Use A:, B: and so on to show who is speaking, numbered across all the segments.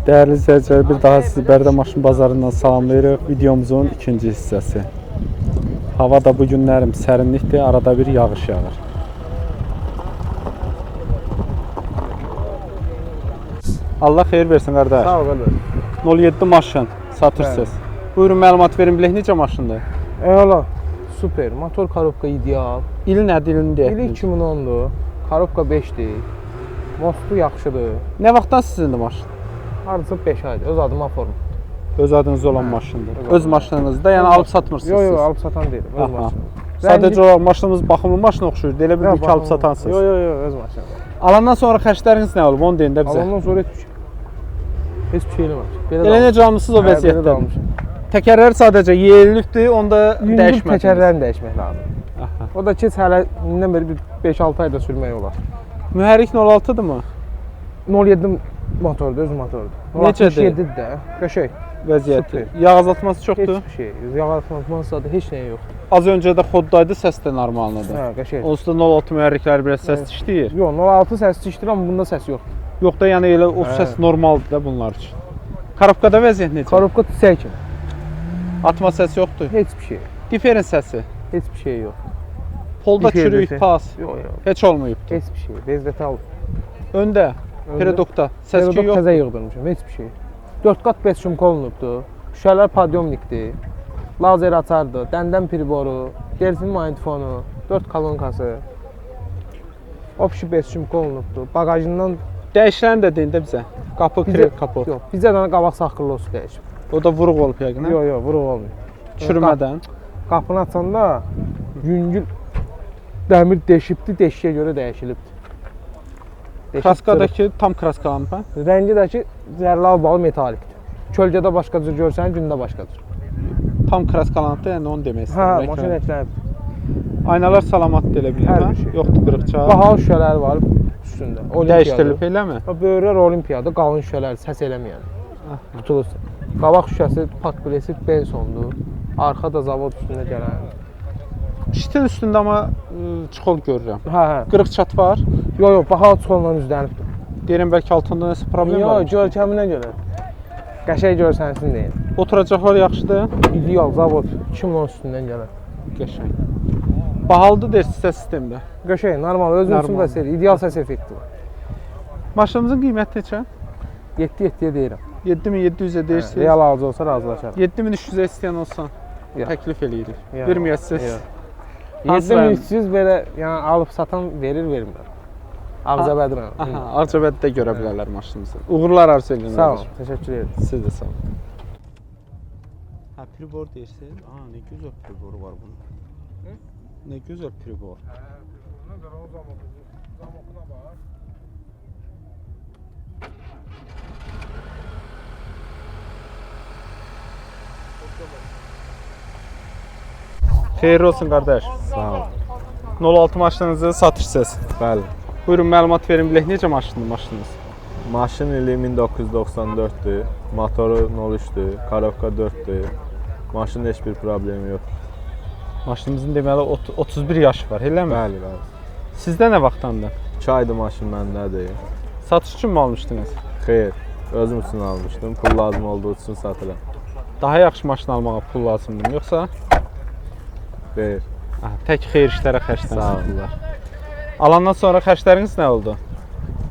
A: Değerli izləyicilər, bir daha sizi Bərdə Maşın Bazarından salamlayırıq. Videomuzun ikinci hissəsi. Hava da bu günlərim sərinlikdir, arada bir yağış yağır. Allah xeyir versin qardaş.
B: Sağ ol qardaş.
A: 07 maşın satırsınız. Buyurun məlumat verin bilək necə maşındır?
B: Eyvallah. Super. Motor korobka ideal.
A: İli nədir, ilini deyək.
B: İli 2010'dur. Korobka 5'dir. Mostu yaxşıdır.
A: Nə vaxtdan sizindir maşın?
B: Hardasa 5 aydır. Öz adıma form.
A: Öz adınız olan maşındır. Öz maşınınızda, yəni alıb satmırsınız.
B: Yox, alıb satan deyil. Öz maşınım.
A: Sadəcə olaraq maşınımız baxımlı maşın oxşuyur. Elə bir alıb satansınız.
B: Yox, öz maşınım.
A: Alandan sonra xərcləriniz nə olub? Onu deyin də bizə.
B: Alandan sonra heç bir şey eləməmişik.
A: Elə necə almısınız o vəziyyətdə? Təkərlər sadəcə yeyilibdir, onda dəyişmədiniz.
B: Təkərlərini dəyişmək lazım. O da ki, hələ indən bəri 5-6 ayda sürmək olar.
A: Mühərrik 06-dırmı?
B: 07 motordur, öz motordur.
A: Necədir?
B: 7-dir də, qəşəng.
A: Vəziyyəti. Yağ azaltması çoxdur?
B: Heç bir şey, yağ azaltması da heç nəyə yoxdur.
A: Az öncə də xoddaydı, səs də normaldır.
B: Hə, qəşəng.
A: Onsuz da 06 mühərrikləri biraz səs işləyir.
B: Yox, 06 səsli işləyir, amma bunda səs yoxdur.
A: Yox da, yəni elə o səs normaldır da bunlar üçün. Korobkada vəziyyət necə?
B: Korobka tüsək kimi.
A: Atma səsi yoxdur?
B: Heç bir şey.
A: Diferin səsi?
B: Heç bir şey yox.
A: Polda çürük, pas?
B: Yox.
A: Heç olmayıbdır?
B: Heç bir şey. Bezlətə alıb.
A: Öndə? Pedokda? Səs-küy yoxdur?
B: Təzə yığdırmışam, heç bir şey. 4 qat 5 şumka olunubdur. Şüşələr podyomnikdir. Lazer açardır, dəndən priboru, delfin magnetofonu, 4 kolonkası. Opşi 5 şumka olunubdur. Bagajından
A: Dəyişiləni də deyin də bizə. Qapı, kapot.
B: Yox, bizə dənə qabaq saxırlosu dəyişib.
A: O da vuruq olub yəqin, hə?
B: Yox, vuruq olmuyor.
A: Çürümədən.
B: Qapını açanda yüngül dəmir deşibdi, deşiyə görə dəyişilibdir.
A: Kraskadakı tam kraskalanıb, hə?
B: Rəngi də ki, zərlav balı metalikdir. Kölgədə başqa cür görsən, gündə başqa cür.
A: Tam kraskalanıb da, yəni onu demək
B: Hə,
A: istəyirəm.
B: maşın rənglənib.
A: Aynalar salamatdır elə bilir,
B: Hər
A: hə?
B: bir şey.
A: Yoxdur qırıqça.
B: Bahalı şüşələr var üstündə.
A: Dəyişdirilib eləmi?
B: Böyrlər olimpiyada, qalın şüşələr, səs eləməyən. Tutulur. Qabaq şüşəsi patbilesi Bensondur. Arxa da zavod üstündə gələn.
A: Şitil üstündə amma çuxol görürəm.
B: Hə.
A: Qırıq çat var.
B: Yox, bahalı çuxolla üzlənibdir.
A: Deyirəm bəlkə altında nəsə problem var.
B: Yox, görkəminə görə. Qəşəng görsənsin deyin.
A: Oturacaqlar yaxşıdır.
B: İdeal zavod 2010 üstündən gələn.
A: Qəşəng. Bahalıdır deyirsiz səs sistemdə.
B: Qəşəng, normal, özün üçün də seri, ideal səs effekti var.
A: Maşınımızın qiyməti neçə?
B: 7-7-yə deyirəm.
A: 7700-ə deyirsiniz.
B: Real alıcı olsa razılaşarım.
A: 7300-ə istəyən olsa təklif eləyirik. Verməyəsiniz.
B: 7300 belə, yəni alıb satan verir, vermir. Ağcabədirəm.
A: Aha, Ağcabəddə görə bilərlər maşınınızı. Uğurlar arzu edirəm.
B: Sağ olun, təşəkkür edirəm.
A: Siz də sağ olun. Ha, pribor deyirsiniz. Aa, nə gözəl priboru var bunun. Nə gözəl pribor. Xeyirli olsun qardaş.
C: Sağ ol.
A: 06 maşınınızı satırsınız.
C: Bəli.
A: Buyurun məlumat verin bilək necə maşındır maşınınız?
C: Maşın ili 1994-dür. Motoru 03-dür. Korobka 4-dür. Maşında heç bir problemi yox.
A: Maşınımızın deməli 31 yaşı var, eləmi?
C: Bəli, bəli.
A: Sizdə nə vaxtdandır?
C: 2 aydır maşın məndədir.
A: Satış üçün mü almışdınız?
C: Xeyr, özüm üçün almışdım. Pul lazım olduğu üçün satıram.
A: Daha yaxşı maşın almağa pul lazımdır, yoxsa?
C: Xeyr.
A: Tək xeyir işlərə xərclənsin
C: Sağ ol.
A: pullar. Alandan sonra xərcləriniz nə oldu?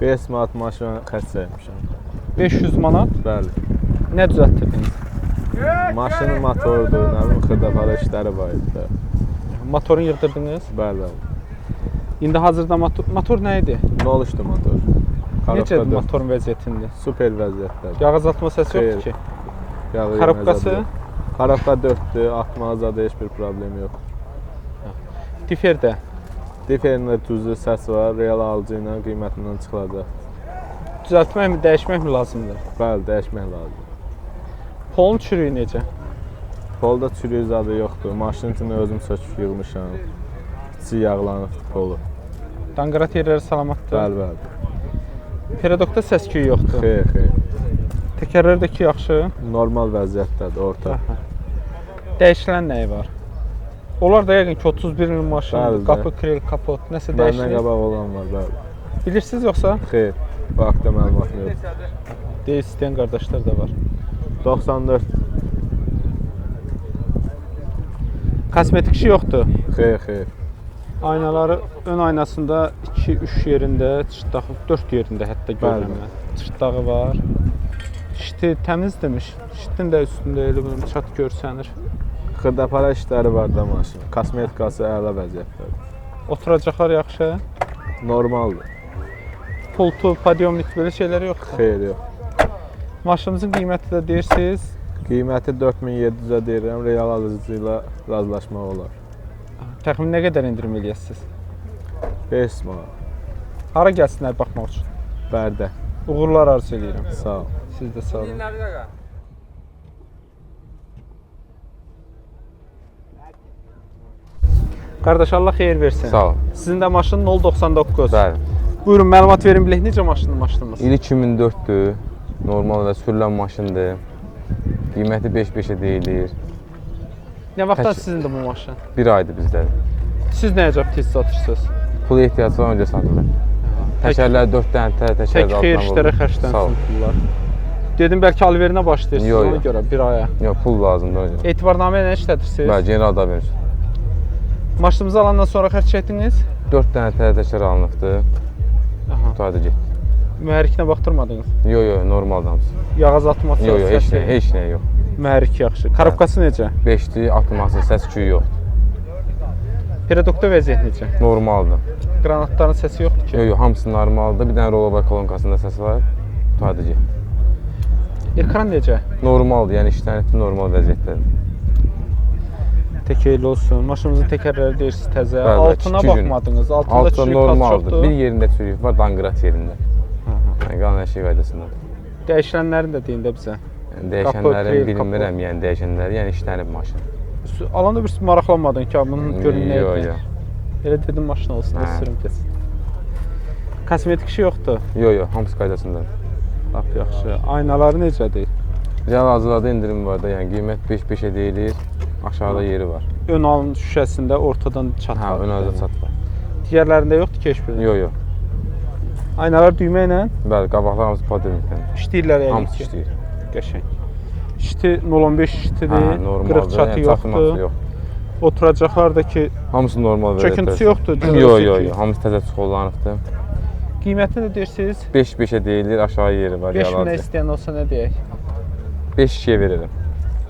C: 5 manat maşına xərc etmişəm.
A: 500 manat.
C: Bəli.
A: Nə düzəltdirdiniz?
C: Maşının motorudur, nə bilim, xırdapara işləri var idi.
A: Motorunu yığdırdınız?
C: Bəli, bəli.
A: İndi hazırda motor nə idi?
C: 03-dür motor.
A: Necədir motorun vəziyyətində?
C: Super vəziyyətdədir.
A: Yağ azaltma səsi yoxdur ki. Korobkası?
C: Korobka 4-dür, atmaza da heç bir problemi yox.
A: Diferdə?
C: Diferində düzlü səs var, real alıcı ilə qiymətindən çıxılacaq.
A: Düzəltmək mi, dəyişmək mi lazımdır?
C: Bəli, dəyişmək lazım.
A: Polun çürüyü necə?
C: Polda çürük zadı yoxdur. Maşının üçün özüm söküb yığmışam. İçi yağlanıbdır polu.
A: Danqırat yerləri salamatdır?
C: Bəli, bəli.
A: Pedokda səs-küy yoxdur?
C: Xeyr, xeyr.
A: Təkərlərdəki yaxşı?
C: Normal vəziyyətdədir, orta.
A: Dəyişilən nəyi var? Onlar da yəqin ki 31 il maşın,
C: Bəli,
A: qapı, kril, kapot, nəsə
C: Məndən
A: dəyişilir.
C: qabaq olan var, bəli.
A: Bilirsiniz yoxsa?
C: Xeyr, bu haqda məlumatım yox.
A: Deyə istəyən qardaşlar da var.
C: 94.
A: Kosmetik işi yoxdur.
C: Xeyr.
A: Aynaları ön aynasında 2-3 yerində çırtdağı, 4 yerində hətta görürəm mən. Çırtdağı var. İşte təmiz demiş. İştin də üstündə elə bir çat görsənir.
C: Xırdapara işləri var da maşın. Kosmetikası əla vəziyyətdədir.
A: Oturacaqlar yaxşı.
C: Normaldır.
A: Pultu, podyomnik belə şeylər yoxdur.
C: Xeyr, yox.
A: Maşınımızın qiyməti də deyirsiniz.
C: Qiyməti 4700-ə deyirəm, real alıcı ilə razılaşmaq olar.
A: Təxmin nə qədər endirim eləyəsiniz?
C: 5 manat.
A: Hara gəlsinlər baxmaq üçün?
C: Bərdə.
A: Uğurlar arzu edirəm.
C: Sağ ol.
A: Siz də sağ olun. Qardaş, Allah xeyir versin.
D: Sağ ol.
A: Sizin də maşın 099.
D: Bəli.
A: Buyurun, məlumat verin bilək, necə maşınımız?
D: İli 2004-dür. Normal və sürülən maşındır. Qiyməti 5-5-ə deyilir.
A: Nə vaxtdan
D: Tək-
A: sizindir bu maşın?
D: 1 aydır bizdədir.
A: Siz nə əcəb tez satırsınız?
D: Pula ehtiyacı var, öncə satılır. Təkərlər 4 dənə
A: Tək
D: təkərlər
A: xeyir
D: altına
A: işlərə
D: vurulur. Sağ ol.
A: xərclənsin pullar. Dedim, bəlkə alverinə başlayırsınız
D: Yo,
A: ona
D: yo.
A: görə, bir aya.
D: Yox, pul lazımdır ona görə.
A: Etibarnaməyə nə işlədirsiniz?
D: Bəli, general da verir.
A: Maşınımızı alandan sonra xərc çəkdiniz?
D: 4 dənə təkər alınıbdı.
A: Aha.
D: Qurtardı getdi.
A: Mühərrikinə baxdırmadınız?
D: Yox, normaldır hamısı.
A: Yağaz atması,
D: Yox, heç nə yox.
A: Mühərrik yaxşı. Korobkası necə?
D: 5-dir, atması, səs küyü yoxdur.
A: Pedokda vəziyyət necə?
D: Normaldır.
A: Qranatların səsi yoxdur ki?
D: Yox, hamısı normaldır. Bir dənə rollover kolonkasında səs var. Qurtardı getdi.
A: Ekran necə?
D: Normaldır, yəni işlənibdir, normal vəziyyətdədir.
A: Təkərli olsun. Maşınımızın təkərləri deyirsiniz təzə.
D: Bəli,
A: Altına
D: 2 gün.
A: baxmadınız. Altında
D: Altı
A: çürük az
D: normaldır.
A: çoxdur.
D: Bir yerində çürük var, danqırat yerində. Yəni qalan hər şey qaydasındadır.
A: Dəyişilənlərini də deyin də bizə.
D: Yəni dəyişənlərin
A: krel,
D: bilmirəm, yəni dəyişənləri, yəni işlənib maşın.
A: Alanda bir maraqlanmadın ki, bunun görünməyi.
D: Yox.
A: Elə dedim maşın olsun, da sürüm kesin. Kosmetik işi yoxdur.
D: Yox, hamısı qaydasındadır.
A: Lap yaxşı. Aynaları necədir?
D: Hal-hazırda indirim var da, yəni qiymət 5-5-ə deyilir, aşağıda yeri var.
A: Ön alın şüşəsində ortadan çat
D: Hə,
A: var.
D: ön azda çat var.
A: Digərlərində yoxdur ki, heç birində.
D: Yox.
A: Aynalar düymə ilə
D: Bəli, qabaqlar hamısı podemikdən.
A: işləyirlər yəni
D: Hamısı
A: ki.
D: işləyir.
A: Qəşəng. İşte 015 iştidir,
D: normaldır.
A: qırıq çatı
D: Yəni çatılması
A: yoxdur.
D: yox.
A: Oturacaqlar da ki,
D: Hamısı normal vəziyyətdə.
A: çöküntüsü yoxdur.
D: Yox, hamısı təzə çıxollanıbdır.
A: Qiymətini nə deyirsiniz?
D: 5-5-ə deyilir, aşağı yeri var.
A: 5 minə
D: yalancı.
A: istəyən olsa nə deyək?
D: 5-2-yə verirəm.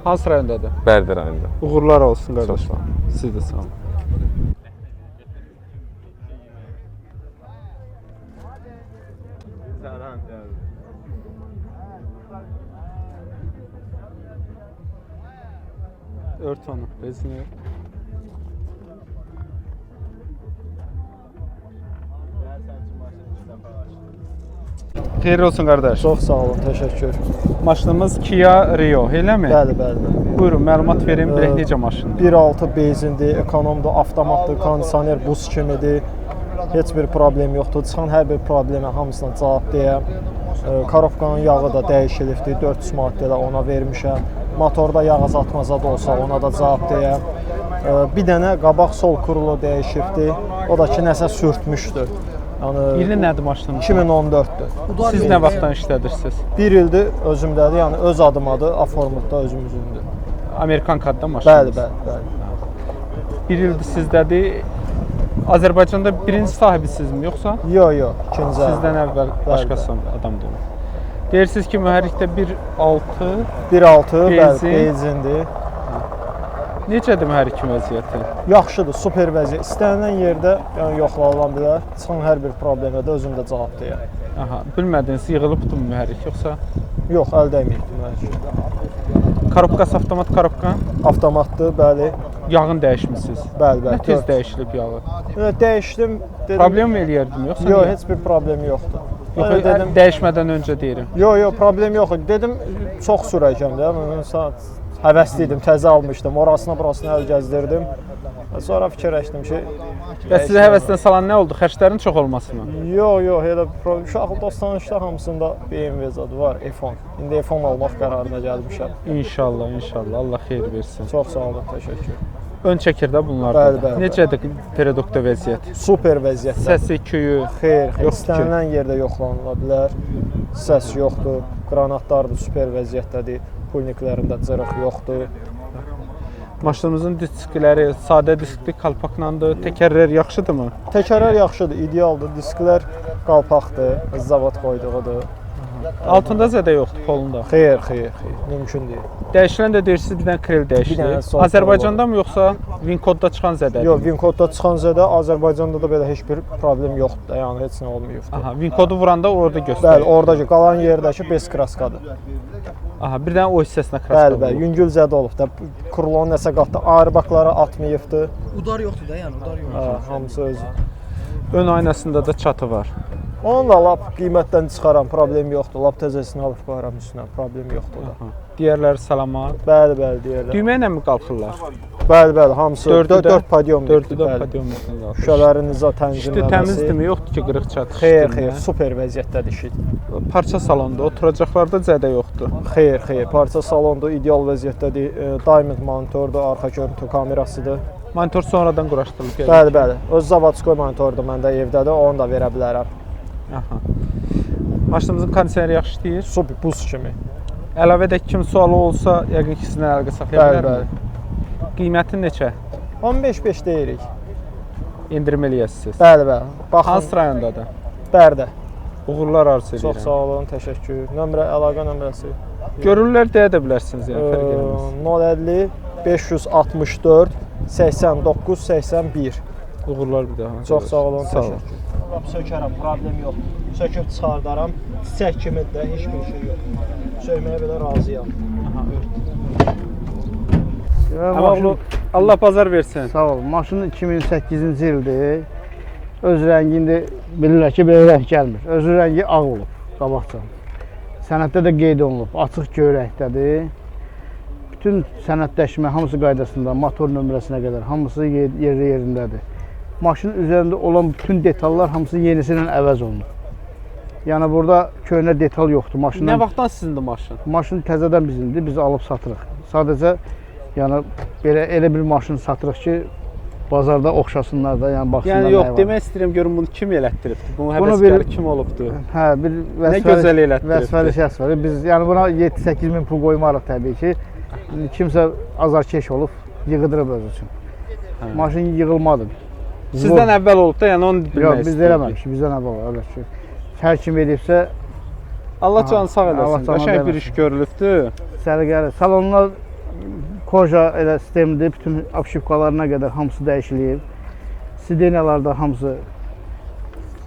A: Hansı rayondadır?
D: Bərdə rayonunda.
A: Uğurlar olsun qardaş.
D: Çox sağ ol.
A: Siz də sağ olun. Ört onu, bezini ört. Xeyir olsun qardaş.
E: Çox sağ olun, təşəkkür.
A: Maşınımız Kia Rio, eləmi?
E: Bəli, bəli.
A: Buyurun, məlumat verin, bilək necə maşındır?
E: 1.6 benzindir, ekonomdur, avtomatdır, kondisioner buz kimidir. Heç bir problem yoxdur. Çıxan hər bir problemə hamısına cavab deyəm. Korobkanın yağı da dəyişilibdir, 400 manat da ona vermişəm. Motorda yağ azaltmaza da olsa ona da cavab deyəm. Bir dənə qabaq sol kurulu dəyişibdir. O da ki, nəsə sürtmüşdür. Yəni
A: İli nədir maşının?
E: 2014-dür.
A: Siz nə vaxtdan işlədirsiniz?
E: 1 ildir özümdədir, yəni öz adımadır, Aformutda özümüzündür.
A: Amerikan kadda maşınınız?
E: Bəli, bəli.
A: 1 ildir sizdədir. Azərbaycanda birinci sahibisizmi yoxsa?
E: Yox, ikinci.
A: Sizdən əvvəl başqası adamdır. Deyirsiniz ki, mühərrikdə 1.6
E: 1.6
A: benzin.
E: benzindir.
A: Necədir mühərrikin vəziyyəti?
E: Yaxşıdır, super vəziyyət. İstənilən yerdə yəni yoxlanılan bilər. Çıxan hər bir problemə də özüm də cavab deyəm.
A: Aha, bilmədiniz, yığılıbdır mühərrik yoxsa?
E: Yox, əl dəyməyibdir mühərrik.
A: Korobkası avtomat korobka?
E: Avtomatdır, bəli.
A: Yağın dəyişmisiniz.
E: Bəli,
A: Nə
E: bəli.
A: tez dəyişilib yağı?
E: Dəyişdim, dedim.
A: Problem mi eləyərdim yoxsa?
E: Yox,
A: niyə?
E: heç bir problem yoxdur.
A: Yox,
E: Dedim.
A: dəyişmədən öncə deyirəm.
E: Yox, problem yox. Dedim çox sürəcəm də. Mən saat həvəsliydim, təzə almışdım. Orasına, burasına əl gəzdirdim. Sonra fikirləşdim ki,
A: Və sizə həvəsdən salan nə oldu? Xərclərin çox olması mı?
E: yox, elə bir problem. Uşaq dostanışda hamısında BMW zadı var, iPhone. İndi iPhone almaq qərarına gəlmişəm.
A: İnşallah, inşallah. Allah xeyir versin.
E: Çox sağ olun, təşəkkür.
A: Ön çəkir də bunlarda.
E: Bəli, bəli,
A: Necədir peredokda vəziyyət?
E: Super vəziyyətdə.
A: Səsi, küyü.
E: Xeyr,
A: yoxdur ki.
E: istənilən yerdə yoxlanıla bilər. Səs yoxdur. Qranatlar da super vəziyyətdədir. Pulniklərində cırıq yoxdur.
A: Maşınımızın diskləri sadə diskli kalpaklandır. Təkərlər yaxşıdırmı?
E: Təkərlər yaxşıdır, idealdır. Disklər qalpaqdır, zavod qoyduğudur.
A: Altında zədə yoxdur kolunda.
E: Xeyr, mümkün deyil.
A: Dəyişilən də deyirsiniz bir dənə krel
E: Bir dənə
A: dəyişilir.
E: sol
A: Azərbaycanda mı yoxsa Vinkodda çıxan zədədir?
E: Yox, Vinkodda çıxan zədə Azərbaycanda da belə heç bir problem yoxdur da, yəni heç nə olmayıbdır.
A: Aha, Vinkodu vuranda orada
E: Bəli,
A: göstərir.
E: oradakı qalan yerdəki bez kraskadır.
A: Aha, bir dənə o hissəsinə kraska.
E: Bəli, yüngül zədə olub da. Krulon nəsə qatdı, ayrıbaqlara atmayıbdı.
F: Udar yoxdur da, yəni udar yoxdur.
E: Hamısı özü.
A: Ön aynasında da çatı var.
E: Onunla lap qiymətdən çıxaram, problem yoxdur. Lap təzəsini alıb qoyaram üstünə, problem yoxdur da.
A: Aha. Digərləri salamat.
E: Bəli, deyirlər.
A: Düymə ilə mi qalxırlar?
E: Bəli, hamısı
A: Dördü də-
E: 4 podiumdur.
A: Dördü də podiumla qalxır.
E: Şüşələrin iza
A: İşte
E: tənzimləməsi.
A: təmizdirmi? Yoxdur ki, qırıq çatı.
E: Xeyr, super vəziyyətdədir şit.
A: Parça salonda, oturacaqlarda zədə yoxdur.
E: Xeyr, parça salonda ideal vəziyyətdədir. Diamond monitordur, arxa görüntü kamerasıdır.
A: Monitor sonradan quraşdırılıb gəlir.
E: Bəli, öz zavodskoy monitordur məndə evdədir, onu da verə bilərəm.
A: Aha. Maşınımızın kondisiyoneri yaxşı işləyir.
E: Super buz kimi.
A: Əlavədə kim sualı olsa, yəqin ki, sizinlə əlaqə saxlaya
E: Bəli,
A: bilərəm. Qiyməti neçə?
E: 15-5 deyirik.
A: İndirim eləyəsiniz.
E: Bəli. Baxın,
A: Hansı rayondadır?
E: Bərdə.
A: Uğurlar arzu edirəm.
E: Çox sağ olun, təşəkkür. Əlaqə nömrəsi
A: Görürlər deyə də bilərsiniz, yəni fərq etməz.
E: 050 564 89 81.
A: Uğurlar bir daha.
E: Çox sağ olun,
A: Sağ olun.
E: təşəkkür. Sökərəm, problem yox. Söküb çıxardaram. Çiçək kimi də heç bir şey yox. Söyməyə belə razıyam.
A: Aha, ört. Allah bazar versin.
G: Sağ ol. Maşın 2008-ci ildir. Öz rəngində bilirlər ki, belə rəng gəlmir. Özü rəngi ağ olub, qabaqcan. Sənəddə də qeyd olunub, açıq göy rəngdədir. Bütün sənədləşmə hamısı qaydasında, motor nömrəsinə qədər hamısı yerindədir. Maşının üzərində olan bütün detallar hamısı yenisi ilə əvəz olunur. Yəni burada köhnə detal yoxdur.
A: Nə vaxtdan sizindir maşın?
G: Maşın təzədən bizimdir, biz alıb satırıq. Sadəcə yəni elə bir maşın satırıq ki, bazarda oxşasınlar da, yəni baxsınlar.
A: Yəni yox, demək istəyirəm görüm bunu kim elətdiribdi? Bunun
G: Bunu
A: həvəskarı kim olubdu?
G: Hə, bir
A: Nə gözəl elətdiribdi.
G: vəzifəli şəxs var. Biz yəni buna 7-8 min pul qoymarıq təbii ki. Kimsə azarkeş olub, yığıdırıb öz üçün. Maşın yığılmadı.
A: Sizdən əvvəl olub da, yəni onu bilmək
G: Yox, biz
A: istəyirəm.
G: eləməmişik, bizdən əvvəl öyle ki. Hər kim edibsə,
A: Allah canı sağ
G: Allah
A: eləsin.
G: canı
A: Qəşəng bir
G: eləsin.
A: iş görülübdü.
G: səliqəli. Salonlar koja elə sistemdir, bütün apşifkalarına qədər hamısı dəyişilib. Sideniyalarda hamısı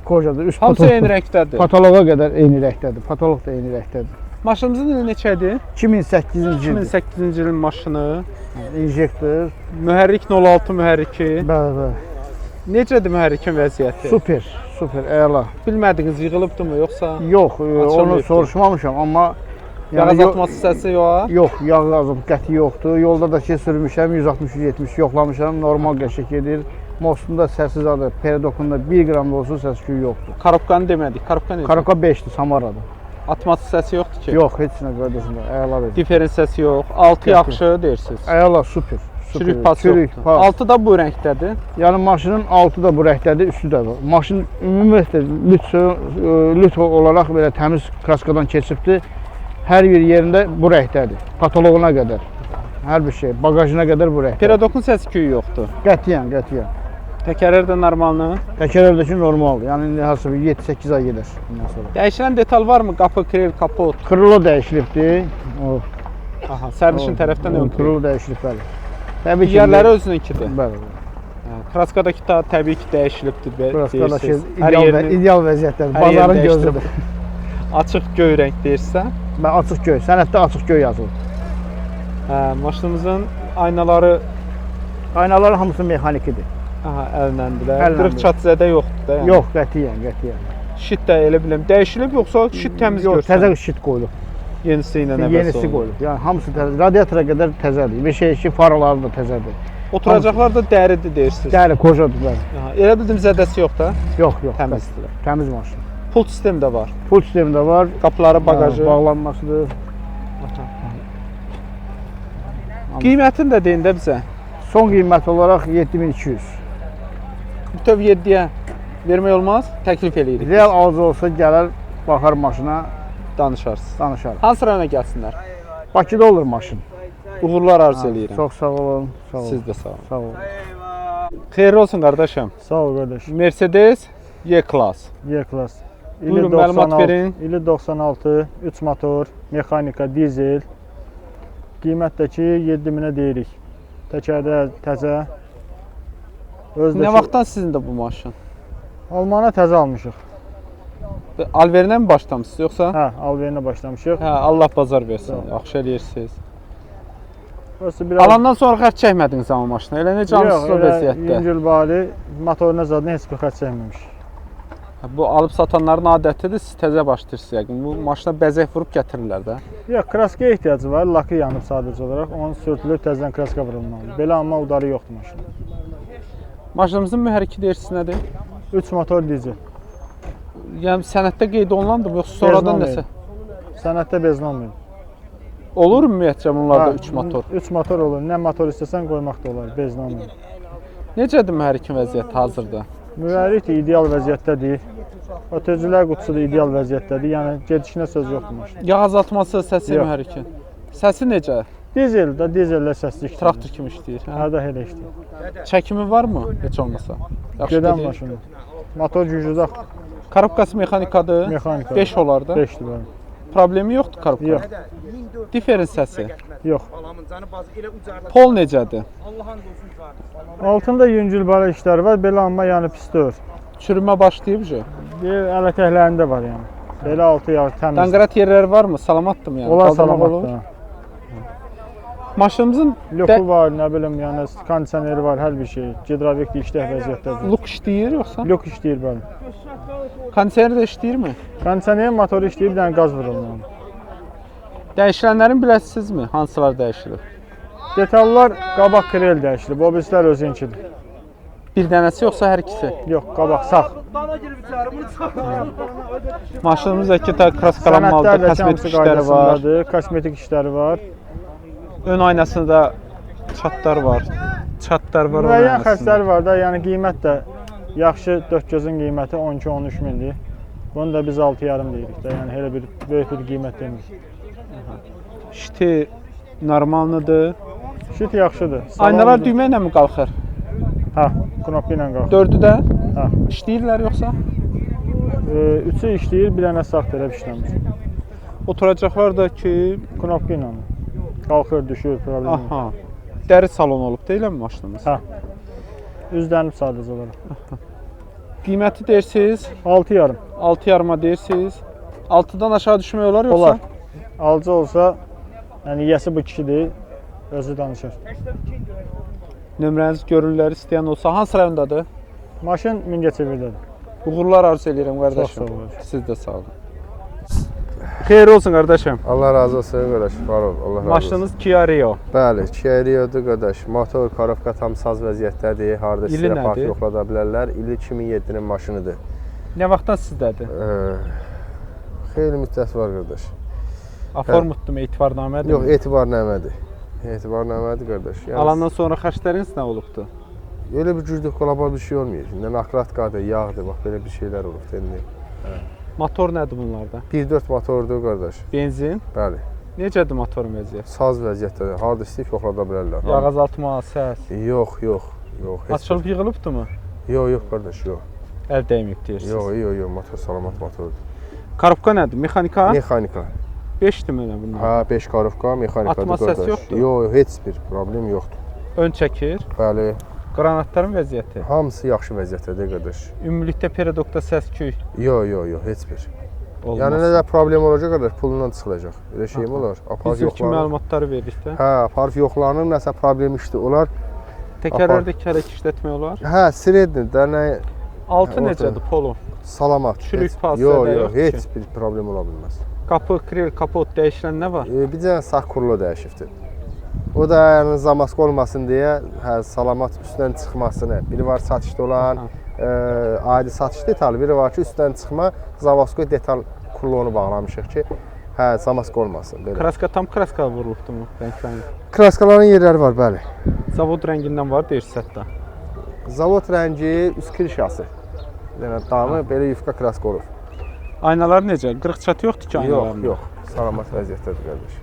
G: kojadır. Üst
A: Hamısı eyni rəngdədir.
G: patoloqa qədər eyni rəngdədir. Patoloq da eyni rəngdədir.
A: Maşınımızın ili neçədir?
G: 2008-ci ildir.
A: 2008-ci ilin maşını.
G: İnjektor.
A: Mühərrik 06 mühərriki.
G: Bəli.
A: Necədir mühərrikin vəziyyəti?
G: Super, əla.
A: Bilmədiniz yığılıbdımı yoxsa?
G: Yox, onu soruşmamışam, amma
A: Yağ azaltması səsi yox.
G: yox, yağ azaltması qəti yoxdur. Yolda da ki sürmüşəm, 160-170 yoxlamışam, normal qəşəng gedir. Mostunda səssiz adı, peridokunda 1 qram da olsun səs-küy yoxdur.
A: Karobkanı demədik. Karobka necə?
G: Karoka 5-dir, Samara'dır.
A: Atması səsi yoxdur ki.
G: Yox, heç nə qardaşımda, əladır.
A: Diferens səsi yox. 6 yaxşı deyirsiniz.
G: Əla, super.
A: Çürük pas yoxdur. 6 da bu rəngdədir.
G: Yəni maşının altı da bu rəngdədir, üstü də var. Maşın ümumiyyətlə lüt olaraq belə təmiz kraskadan keçibdir. Hər bir yerində bu rəngdədir. Patoloğuna qədər. Hər bir şey, bagajına qədər bu rəngdədir.
A: Peridokun səsi küyü yoxdur.
G: Qətiyyən.
A: Təkərlər də normaldır.
G: Təkərlərdəki normaldır. Yəni indi hardasa 7-8 ay gedər bundan sonra.
A: Dəyişilən detal varmı? Qapı, krel, kapot.
G: Krilo dəyişilibdir.
A: Aha, sərnişin tərəfdən ön krel.
G: Krilo dəyişilib, bəli. Təbii ki,
A: Digərləri özününkidir.
G: bəli.
A: Kraskadakı da təbii ki dəyişilibdir.
G: Kraskadakı
A: Hər yerini
G: ideal vəziyyətdədir.
A: hər yerini
G: Bazarın
A: dəyişdirib.
G: gözüdür.
A: açıq göy rəng deyirsə.
G: Və açıq göy. Sənəddə açıq göy yazılır.
A: Maşınımızın aynaları
G: Aynaların hamısı mexanikidir.
A: aha əlləndilər.
G: Əlləndi.
A: Qırıq çat-zədə yoxdur da. Yəni.
G: Yox, qətiyyən.
A: Şit də elə biləm dəyişilib yoxsa şit təmiz
G: Yox,
A: görsənir?
G: təzə şit qoyulub.
A: Yenisi ilə əvəz
G: Yenisi
A: olunur.
G: qoyulub. Yəni hamısı təzə. Radiatora qədər təzədir. Bir şey ki, faraları da təzədir.
A: Oturacaqlar da dəridir deyirsiniz.
G: Dəli, kocadır bəli.
A: Aha, elə bildim zədəsi yox da.
G: Yox,
A: Təmizdir.
G: Təmiz maşın.
A: Pult sistemi də var.
G: Full sistemi də var.
A: Qapıları, bagajı.
G: Bağlanmasıdır.
A: Qiymətini də deyin də bizə.
G: Son qiymət olaraq 7200.
A: Bütöv 7-yə vermək olmaz, təklif eləyirik.
G: Real alıcı olsa gələr, baxar maşına,
A: danışarsınız.
G: danışarıq.
A: Hansı rayona gəlsinlər?
G: Bakıda olur maşın.
A: Uğurlar arzu eləyirəm.
G: Çox sağ olun. Sağ olun.
A: Siz də sağ olun.
G: Sağ olun.
A: Xeyirli olsun qardaşım.
E: Sağ ol qardaş.
A: Mercedes Y-Class.
E: Y-Class.
A: Buyurun, məlumat verin.
E: İli 96, 3 motor, mexanika, dizel. Qiymətdəki 7000-ə deyirik. Təkərdə təzə.
A: Nə vaxtdan sizin də bu maşın?
E: Almana təzə almışıq.
A: Alverinə mi başlamısınız yoxsa?
E: Hə, alverinə başlamışıq.
A: Hə, Allah bazar versin. Yaxşı eləyirsiniz.
E: Burası biraz
A: Alandan sonra xərc çəkmədiniz amma maşına. Elə necə almışsınız o vəziyyətdə?
E: yüngül bari, motoruna zadına heç bir xərc çəkməmiş.
A: Bu alıb satanların adətidir, siz təzə başlayırsınız yəqin. Bu maşına bəzək vurub gətirirlər də.
E: Yox, kraskaya ehtiyacı var. Lakı yanıb sadəcə olaraq. Onun sürtülüb təzədən kraska vurulmalıdır. Belə amma udarı yoxdur maşının.
A: Maşınımızın mühərriki deyirsiz nədir?
E: 3 motor dizel.
A: Yəni sənəddə qeyd olunandır mı yoxsa sonradan
E: Beznon
A: nəsə?
E: Sənəddə beznon verir.
A: Olur ümumiyyətcə bunlarda 3 motor?
E: 3 motor olur. Nə motor istəsən qoymaq da olar. Beznon verir.
A: Necədir mühərrikin vəziyyəti hazırda?
E: Mühərrik də ideal vəziyyətdədir. Ötürücülər qutusu da ideal vəziyyətdədir. Yəni gedişinə söz yoxdur maşının.
A: Yağ azaltması, səsi
E: Yox.
A: mühərrikin. Səsi necə?
E: Dizel də dizellə səsli işləyir.
A: Traktor kimi işləyir. Hə?
E: Hə də elə işləyir.
A: Çəkimi varmı heç olmasa? Yaxşı
E: Gedən
A: gedir.
E: maşın. Motor güclü
A: Korobkası mexanikadır.
E: mexanika.
A: 5 olardı.
E: 5'dir bəli.
A: Problemi yoxdur korobka.
E: Yox,
A: Diferin səsi.
E: yox.
A: Pol necədir?
E: Altında yüngül bara işləri var. Belə amma yəni pis deyil.
A: Çürümə başlayıb ki.
E: Ələtəklərində var yəni. Belə altı yağ təmiz.
A: Danqırat yerləri varmı? Salamatdır mı yəni?
E: Onlar
A: Qaldırmaq olur?
E: salamatdır.
A: Maşınımızın
E: Loku var, nə bilim, yəni kondisioneri var, hər bir şey. Gidravlik də işlək vəziyyətdədir.
A: luk işləyir yoxsa?
E: Lok işləyir bəli.
A: Kondisioner də işləyirmi?
E: Kondisioner motoru işləyir, bir dənə qaz vurulmalı.
A: Dəyişilənlərin bilirsinizmi? Hansılar dəyişilir?
E: Detallar qabaq krel dəyişilib, o birislər özünkidir.
A: Bir dənəsi yoxsa hər ikisi?
E: Yox, qabaq sağ.
A: Maşınımızda 2 tane kraskalanmalıdır,
E: Sənədlər də
A: kosmetik
E: hamısı
A: işləri var.
E: qaydasındadır, kosmetik işləri var.
A: Ön aynasında çatlar var. Çatlar var ön
E: Müəyyən
A: aynasında.
E: xərclər var da, yəni qiymət də yaxşı 4 gözün qiyməti 12-13 mindir. Bunu da biz 6,5 deyirik də, yəni elə bir böyük bir qiymət demirik.
A: İşte normaldır.
E: Şit yaxşıdır.
A: Aynalar düymə ilə mi qalxır?
E: Hə, knopka ilə qalxır.
A: 4'ü də
E: Hə.
A: işləyirlər yoxsa?
E: 3'ü işləyir, bir dənə sağ tərəf işləmir.
A: Oturacaqlar da ki,
E: Knopka ilə qalxır, düşür, problem yox.
A: aha. Dəri salon olub deyilmi maşınımız?
E: Hə. Üzdənib sadəcə olaraq.
A: Qiyməti deyirsiniz,
E: 6,5
A: 6,5 deyirsiniz. 6-dan aşağı düşmək olar yoxsa?
E: olar. Alıcı olsa, yəni yəsi bu kişidir, özü danışır.
A: Nömrəniz görürlər istəyən olsa hansı rayondadır?
E: Maşın Mingəçevirdədir.
A: Uğurlar arzu edirəm qardaşım.
E: Çox sağ olun.
A: Siz də sağ olun. Xeyir olsun qardaşım.
D: Allah razı olsun qardaş. Var ol. Allah razı olsun.
A: Maşınınız Kia Rio.
D: Bəli, Kia Rio-dur qardaş. Motor, korobka tam saz vəziyyətdədir. Harda
A: İli
D: istəyirlər park
A: nədir?
D: yoxlada bilərlər. İli 2007-nin maşınıdır.
A: Nə vaxtdan sizdədir?
D: Xeyli müddət var qardaş.
A: Aformutdum, etibarnamədir.
D: Yox, etibarnamədir. Etibarnamədir qardaş. Yəni,
A: Alandan sonra xərcləriniz nə olubdu?
D: Öyle bir cüzdür global bir şey olmuyor. İndi nakratkadır, yağdır, bax belə bir şeylər olub indi.
A: Motor nədir bunlarda?
D: 1.4 motordur qardaş.
A: Benzin.
D: Bəli.
A: Necədir motorun vəziyyəti?
D: Saz vəziyyətdədir. Harda istəyib yoxlada bilərlər.
A: Yağ azaltma, səs.
D: Yox, yox, yox. heç
A: Açılıb yığılıbdımı?
D: bir- Yox, yox qardaş, yox.
A: Əl dəyməyib deyirsiniz.
D: Yox, yox, yox, motor salamat motordur.
A: Korobka nədir? Mexanika?
D: Mexanika.
A: 5-dir mənə bunlar.
D: Ha, 5 korobka mexanikadır
A: Atma
D: qardaş.
A: səsi yoxdur?
D: Yox, heç bir problem yoxdur.
A: Ön çəkir.
D: Bəli,
A: Qranatların vəziyyəti.
D: hamısı yaxşı vəziyyətdədir qardaş.
A: Ümumilikdə periodokda səs-küy
D: Yox, yox, yox, heç bir.
A: olmaz.
D: Yəni nə də problem olacaq qardaş, pulundan çıxılacaq. Elə şey mi olar? Apar
A: Biz ilkin
D: yoxlanır.
A: məlumatları veririk də.
D: Hə, parf yoxlanır, nəsə problem işdir. Onlar
A: Təkərlərdə kərək işlətmək olar.
D: hə, sreddir də nə
A: Altı
D: orta.
A: necədir polo?
D: salamat.
A: Çürük
D: Heç-
A: pas,
D: Yox,
A: zədə
D: yox,
A: yoxdur
D: heç
A: ki.
D: bir problem ola bilməz.
A: Qapı, kril, kapot dəyişilən nə var?
D: Bir dənə sağ kurulu dəyişibdir. O da yəni zamask olmasın deyə hə, salamat üstdən çıxmasını. Biri var satışda olan adi satış detalı, biri var ki, üstdən çıxma zamasko detal kurulunu bağlamışıq ki, hə, zamask olmasın belə.
A: Kraska tam kraska vurulubdumu rənglərin?
D: Kraskaların yerləri var, bəli.
A: Zavod rəngindən var deyirsiz hətta.
D: Zavod rəngi üst krişası. Yəni damı belə yufka kraska olur.
A: Aynalar necə? Qırıq çatı yoxdur ki aynalarında?
D: Yox, salamat vəziyyətdədir qardaş.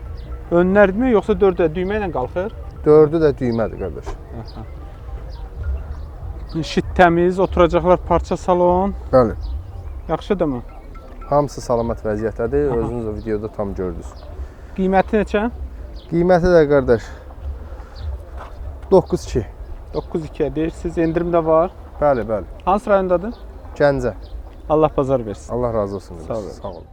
A: Önlərdimi yoxsa dördə düymə ilə qalxır?
D: 4-ü də düymədir qardaş.
A: Şit təmiz, oturacaqlar parça salon.
D: Bəli.
A: Yaxşıdırmı?
D: Hamısı salamat vəziyyətdədir. Özünüz o videoda tam gördünüz.
A: Qiyməti neçə?
D: Qiyməti də qardaş 9.2.
A: 9.2-yə deyirsiniz, endirim də var.
D: Bəli, bəli.
A: Hansı rayondadır?
D: Gəncə.
A: Allah bazar versin.
D: Allah razı olsun.
A: Sağ olun.
D: Sağ olun.